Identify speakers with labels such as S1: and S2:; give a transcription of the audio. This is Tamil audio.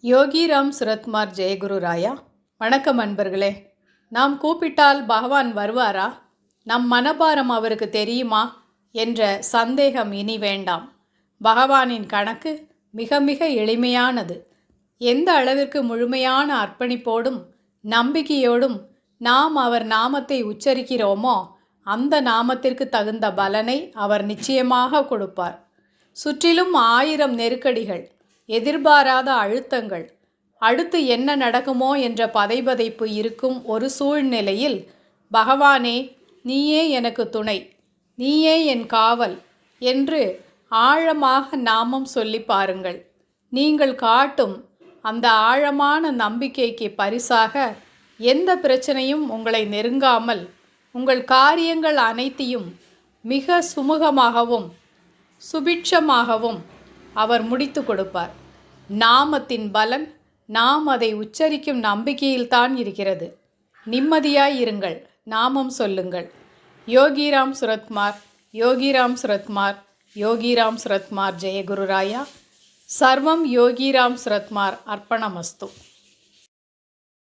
S1: யோகிராம் சுரத்குமார் ஜெயகுருராயா. வணக்கம் அன்பர்களே. நாம் கூப்பிட்டால் பகவான் வருவாரா? நம் மனபாரம் அவருக்கு தெரியுமா என்ற சந்தேகம் இனி வேண்டாம். பகவானின் கணக்கு மிக மிக எளிமையானது. எந்த அளவிற்கு முழுமையான அர்ப்பணிப்போடும் நம்பிக்கையோடும் நாம் அவர் நாமத்தை உச்சரிக்கிறோமோ அந்த நாமத்திற்கு தகுந்த பலனை அவர் நிச்சயமாக கொடுப்பார். சுற்றிலும் 1000 நெருக்கடிகள், எதிர்பாராத அழுத்தங்கள், அடுத்து என்ன நடக்குமோ என்ற பதைபதைப்பு இருக்கும் ஒரு சூழ்நிலையில், பகவானே நீயே எனக்கு துணை, நீயே என் காவல் என்று ஆழமாக நாமம் சொல்லி பாருங்கள். நீங்கள் காட்டும் அந்த ஆழமான நம்பிக்கைக்கு பரிசாக எந்த பிரச்சனையும் உங்களை நெருங்காமல் உங்கள் காரியங்கள் அனைத்தையும் மிக சுமூகமாகவும் சுபிட்சமாகவும் அவர் முடித்து கொடுப்பார். நாமத்தின் பலன் நாம் அதை உச்சரிக்கும் நம்பிக்கையில்தான் இருக்கிறது. நிம்மதியாய் இருங்கள், நாமம் சொல்லுங்கள். யோகிராம் சுரத்குமார், யோகிராம் சுரத்குமார், யோகிராம் சுரத்குமார் ஜெயகுருராயா. சர்வம் யோகிராம் சுரத்குமார் அர்ப்பணமஸ்து.